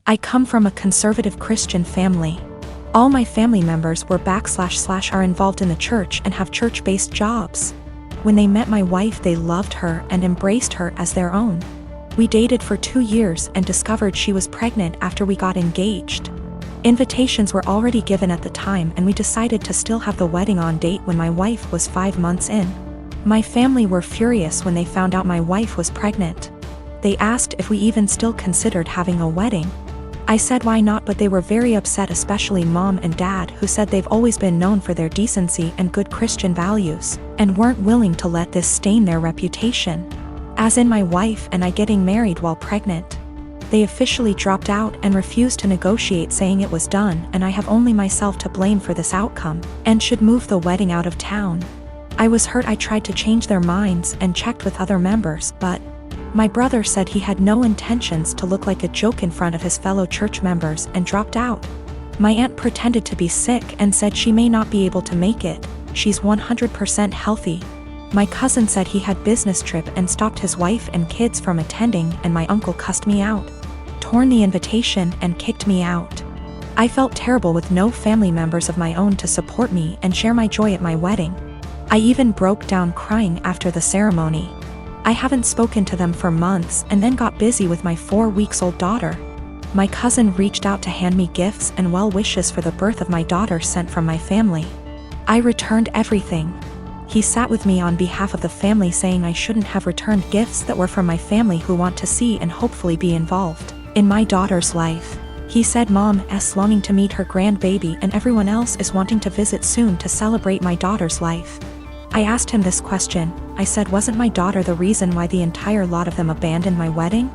I come from a conservative Christian family. All my family members were / are involved in the church and have church-based jobs. When they met my wife, they loved her and embraced her as their own. We dated for 2 years and discovered she was pregnant after we got engaged. Invitations were already given at the time, and we decided to still have the wedding on date when my wife was 5 months in. My family were furious when they found out my wife was pregnant. They asked if we even still considered having a wedding. I said why not, but they were very upset, especially mom and dad, who said they've always been known for their decency and good Christian values, and weren't willing to let this stain their reputation. As in my wife and I getting married while pregnant. They officially dropped out and refused to negotiate, saying it was done and I have only myself to blame for this outcome, and should move the wedding out of town. I was hurt. I tried to change their minds and checked with other members, but my brother said he had no intentions to look like a joke in front of his fellow church members and dropped out. My aunt pretended to be sick and said she may not be able to make it. She's 100% healthy. My cousin said he had business trip and stopped his wife and kids from attending, and my uncle cussed me out, torn the invitation, and kicked me out. I felt terrible with no family members of my own to support me and share my joy at my wedding. I even broke down crying after the ceremony. I haven't spoken to them for months and then got busy with my 4-week-old daughter. My cousin reached out to hand me gifts and well wishes for the birth of my daughter sent from my family. I returned everything. He sat with me on behalf of the family, saying I shouldn't have returned gifts that were from my family who want to see and hopefully be involved in my daughter's life. He said Mom's longing to meet her grandbaby and everyone else is wanting to visit soon to celebrate my daughter's life. I asked him this question. I said, wasn't my daughter the reason why the entire lot of them abandoned my wedding?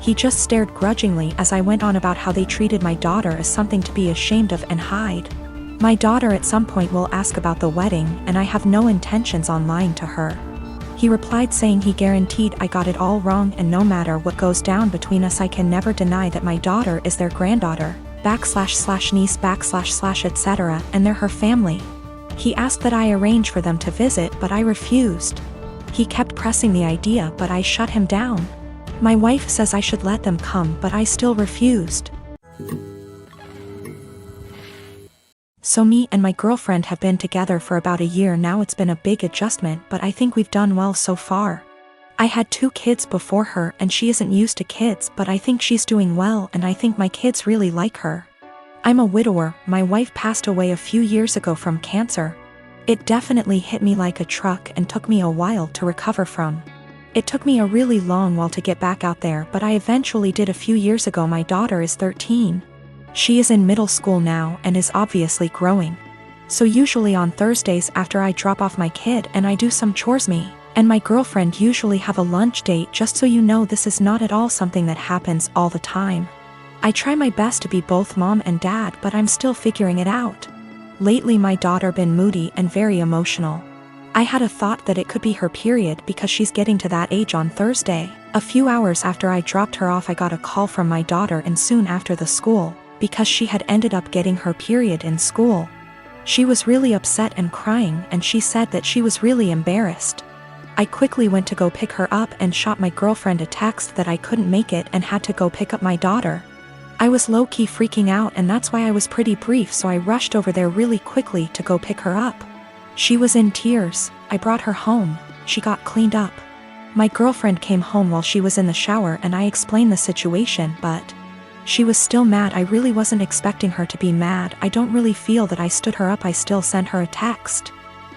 He just stared grudgingly as I went on about how they treated my daughter as something to be ashamed of and hide. My daughter at some point will ask about the wedding, and I have no intentions on lying to her. He replied saying he guaranteed I got it all wrong, and no matter what goes down between us, I can never deny that my daughter is their granddaughter, / niece / etc., and they're her family. He asked that I arrange for them to visit, but I refused. He kept pressing the idea, but I shut him down. My wife says I should let them come, but I still refused. So me and my girlfriend have been together for about a year now. It's been a big adjustment, but I think we've done well so far. I had 2 kids before her and she isn't used to kids, but I think she's doing well and I think my kids really like her. I'm a widower. My wife passed away a few years ago from cancer. It definitely hit me like a truck and took me a while to recover from. It took me a really long while to get back out there, but I eventually did a few years ago. My daughter is 13. She is in middle school now and is obviously growing. So usually on Thursdays after I drop off my kid and I do some chores, me and my girlfriend usually have a lunch date. Just so you know, this is not at all something that happens all the time. I try my best to be both mom and dad, but I'm still figuring it out. Lately my daughter been moody and very emotional. I had a thought that it could be her period because she's getting to that age on Thursday. A few hours after I dropped her off, I got a call from my daughter, and soon after the school, because she had ended up getting her period in school. She was really upset and crying, and she said that she was really embarrassed. I quickly went to go pick her up and shot my girlfriend a text that I couldn't make it and had to go pick up my daughter. I was low-key freaking out, and that's why I was pretty brief, so I rushed over there really quickly to go pick her up. She was in tears. I brought her home. She got cleaned up. My girlfriend came home while she was in the shower and I explained the situation, but she was still mad. I really wasn't expecting her to be mad. I don't really feel that I stood her up. I still sent her a text.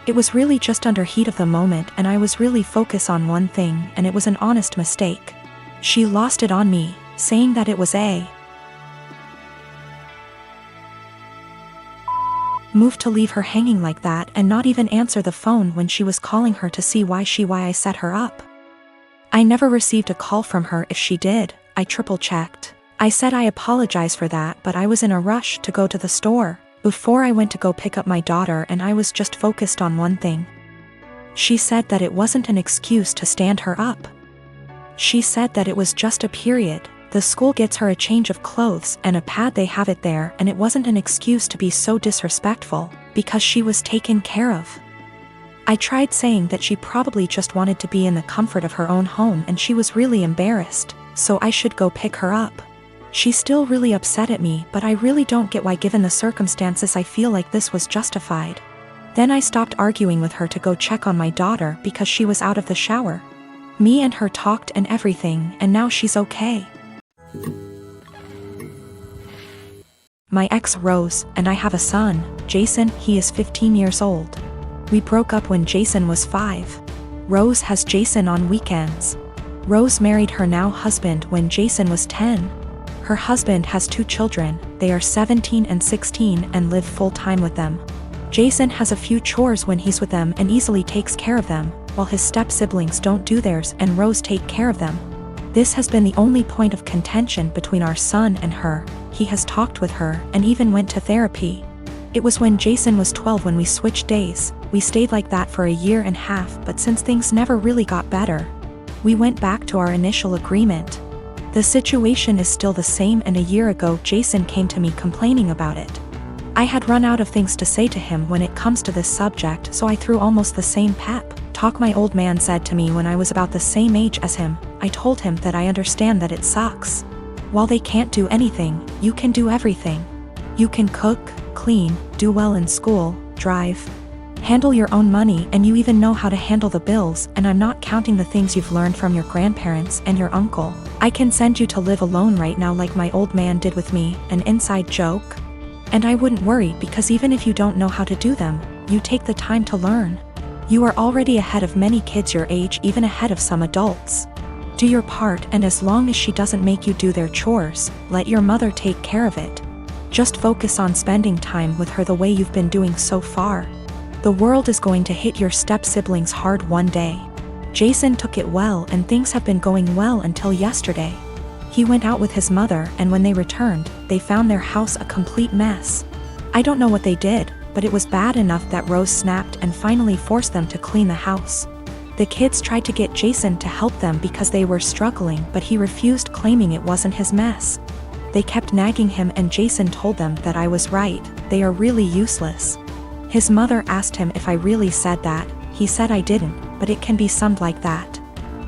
It was really just under heat of the moment and I was really focused on one thing, and it was an honest mistake. She lost it on me, saying that it was a move to leave her hanging like that and not even answer the phone when she was calling her to see why I set her up. I never received a call from her. If she did, I triple-checked. I said I apologize for that, but I was in a rush to go to the store before I went to go pick up my daughter, and I was just focused on one thing. She said that it wasn't an excuse to stand her up. She said that it was just a period. The school gets her a change of clothes and a pad, they have it there, and it wasn't an excuse to be so disrespectful, because she was taken care of. I tried saying that she probably just wanted to be in the comfort of her own home and she was really embarrassed, so I should go pick her up. She's still really upset at me, but I really don't get why, given the circumstances, I feel like this was justified. Then I stopped arguing with her to go check on my daughter because she was out of the shower. Me and her talked and everything, and now she's okay. My ex Rose and I have a son, Jason. He is 15 years old. We broke up when Jason was 5. Rose has Jason on weekends. Rose married her now husband when Jason was 10. Her husband has 2 children, they are 17 and 16 and live full-time with them. Jason has a few chores when he's with them and easily takes care of them, while his step-siblings don't do theirs and Rose take care of them. This has been the only point of contention between our son and her. He has talked with her and even went to therapy. It was when Jason was 12 when we switched days. We stayed like that for a year and a half, but since things never really got better, we went back to our initial agreement. The situation is still the same, and a year ago Jason came to me complaining about it. I had run out of things to say to him when it comes to this subject, so I threw almost the same pep talk my old man said to me when I was about the same age as him. I told him that I understand that it sucks. While they can't do anything, you can do everything. You can cook, clean, do well in school, drive, handle your own money, and you even know how to handle the bills, and I'm not counting the things you've learned from your grandparents and your uncle. I can send you to live alone right now like my old man did with me, an inside joke. And I wouldn't worry, because even if you don't know how to do them, you take the time to learn. You are already ahead of many kids your age, even ahead of some adults. Do your part, and as long as she doesn't make you do their chores, let your mother take care of it. Just focus on spending time with her the way you've been doing so far. The world is going to hit your step-siblings hard one day. Jason took it well, and things have been going well until yesterday. He went out with his mother, and when they returned, they found their house a complete mess. I don't know what they did, but it was bad enough that Rose snapped and finally forced them to clean the house. The kids tried to get Jason to help them because they were struggling, but he refused, claiming it wasn't his mess. They kept nagging him, and Jason told them that I was right. They are really useless. His mother asked him if I really said that. He said I didn't, but it can be summed like that.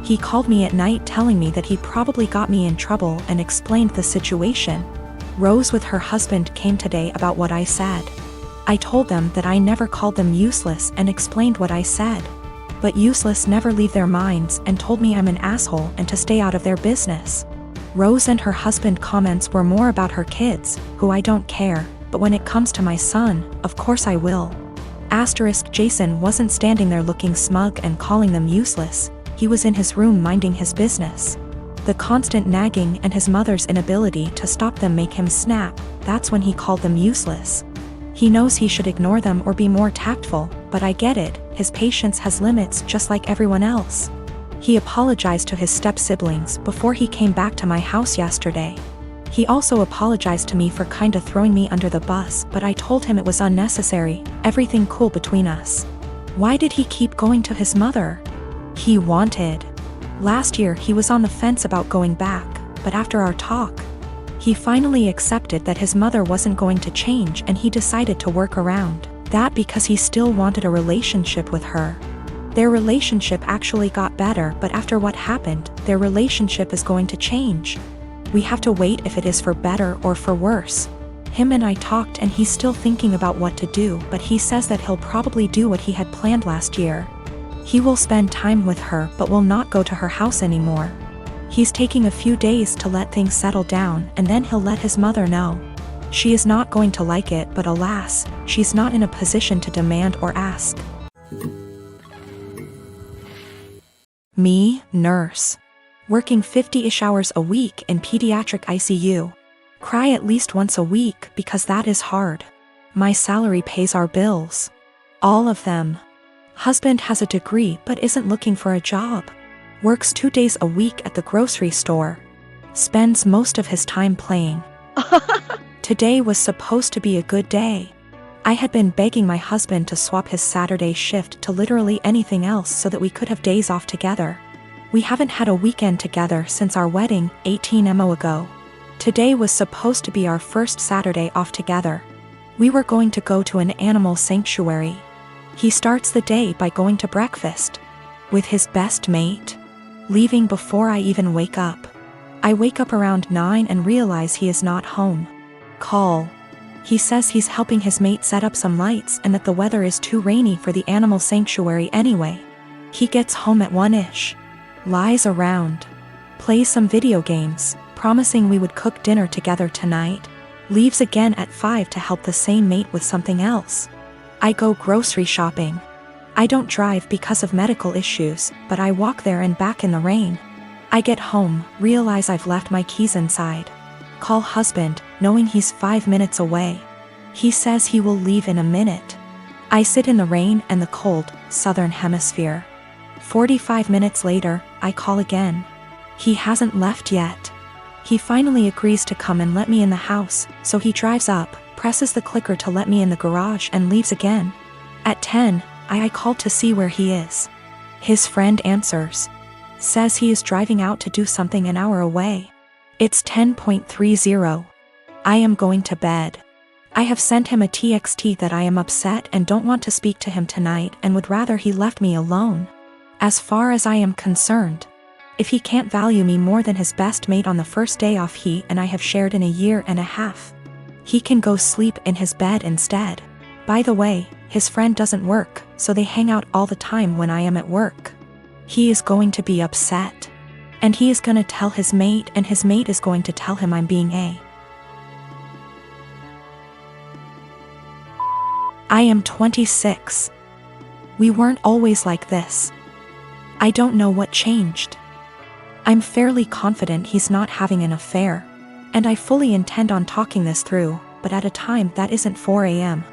He called me at night telling me that he probably got me in trouble and explained the situation. Rose with her husband came today about what I said. I told them that I never called them useless and explained what I said. But useless never leave their minds, and told me I'm an asshole and to stay out of their business. Rose and her husband comments were more about her kids, who I don't care, but when it comes to my son, of course I will. Jason wasn't standing there looking smug and calling them useless. He was in his room minding his business. The constant nagging and his mother's inability to stop them make him snap. That's when he called them useless. He knows he should ignore them or be more tactful, but I get it, his patience has limits just like everyone else. He apologized to his step-siblings before he came back to my house yesterday. He also apologized to me for kinda throwing me under the bus, but I told him it was unnecessary, everything cool between us. Why did he keep going to his mother? He wanted. Last year he was on the fence about going back, but after our talk, he finally accepted that his mother wasn't going to change, and he decided to work around that because he still wanted a relationship with her. Their relationship actually got better, but after what happened, their relationship is going to change. We have to wait if it is for better or for worse. Him and I talked, and he's still thinking about what to do, but he says that he'll probably do what he had planned last year. He will spend time with her but will not go to her house anymore. He's taking a few days to let things settle down, and then he'll let his mother know. She is not going to like it, but alas, she's not in a position to demand or ask. Me, nurse. Working 50-ish hours a week in pediatric ICU. Cry at least once a week because that is hard. My salary pays our bills. All of them. Husband has a degree but isn't looking for a job. Works 2 days a week at the grocery store. Spends most of his time playing. Today was supposed to be a good day. I had been begging my husband to swap his Saturday shift to literally anything else so that we could have days off together. We haven't had a weekend together since our wedding, 18 months ago. Today was supposed to be our first Saturday off together. We were going to go to an animal sanctuary. He starts the day by going to breakfast with his best mate, leaving before I even wake up. I wake up around 9 and realize he is not home. Call. He says he's helping his mate set up some lights and that the weather is too rainy for the animal sanctuary anyway. He gets home at 1-ish. Lies around. Plays some video games, promising we would cook dinner together tonight. Leaves again at 5 to help the same mate with something else. I go grocery shopping. I don't drive because of medical issues, but I walk there and back in the rain. I get home, realize I've left my keys inside. Call husband, knowing he's 5 minutes away. He says he will leave in a minute. I sit in the rain and the cold, southern hemisphere. 45 minutes later, I call again. He hasn't left yet. He finally agrees to come and let me in the house, so he drives up, presses the clicker to let me in the garage and leaves again. At 10, I call to see where he is. His friend answers. Says he is driving out to do something an hour away. It's 10:30. I am going to bed. I have sent him a TXT that I am upset and don't want to speak to him tonight and would rather he left me alone. As far as I am concerned, if he can't value me more than his best mate on the first day off he and I have shared in a year and a half, he can go sleep in his bed instead. By the way, his friend doesn't work, so they hang out all the time when I am at work. He is going to be upset. And he is gonna tell his mate and his mate is going to tell him I'm being a. I am 26. We weren't always like this. I don't know what changed. I'm fairly confident he's not having an affair, and I fully intend on talking this through, but at a time that isn't 4 a.m.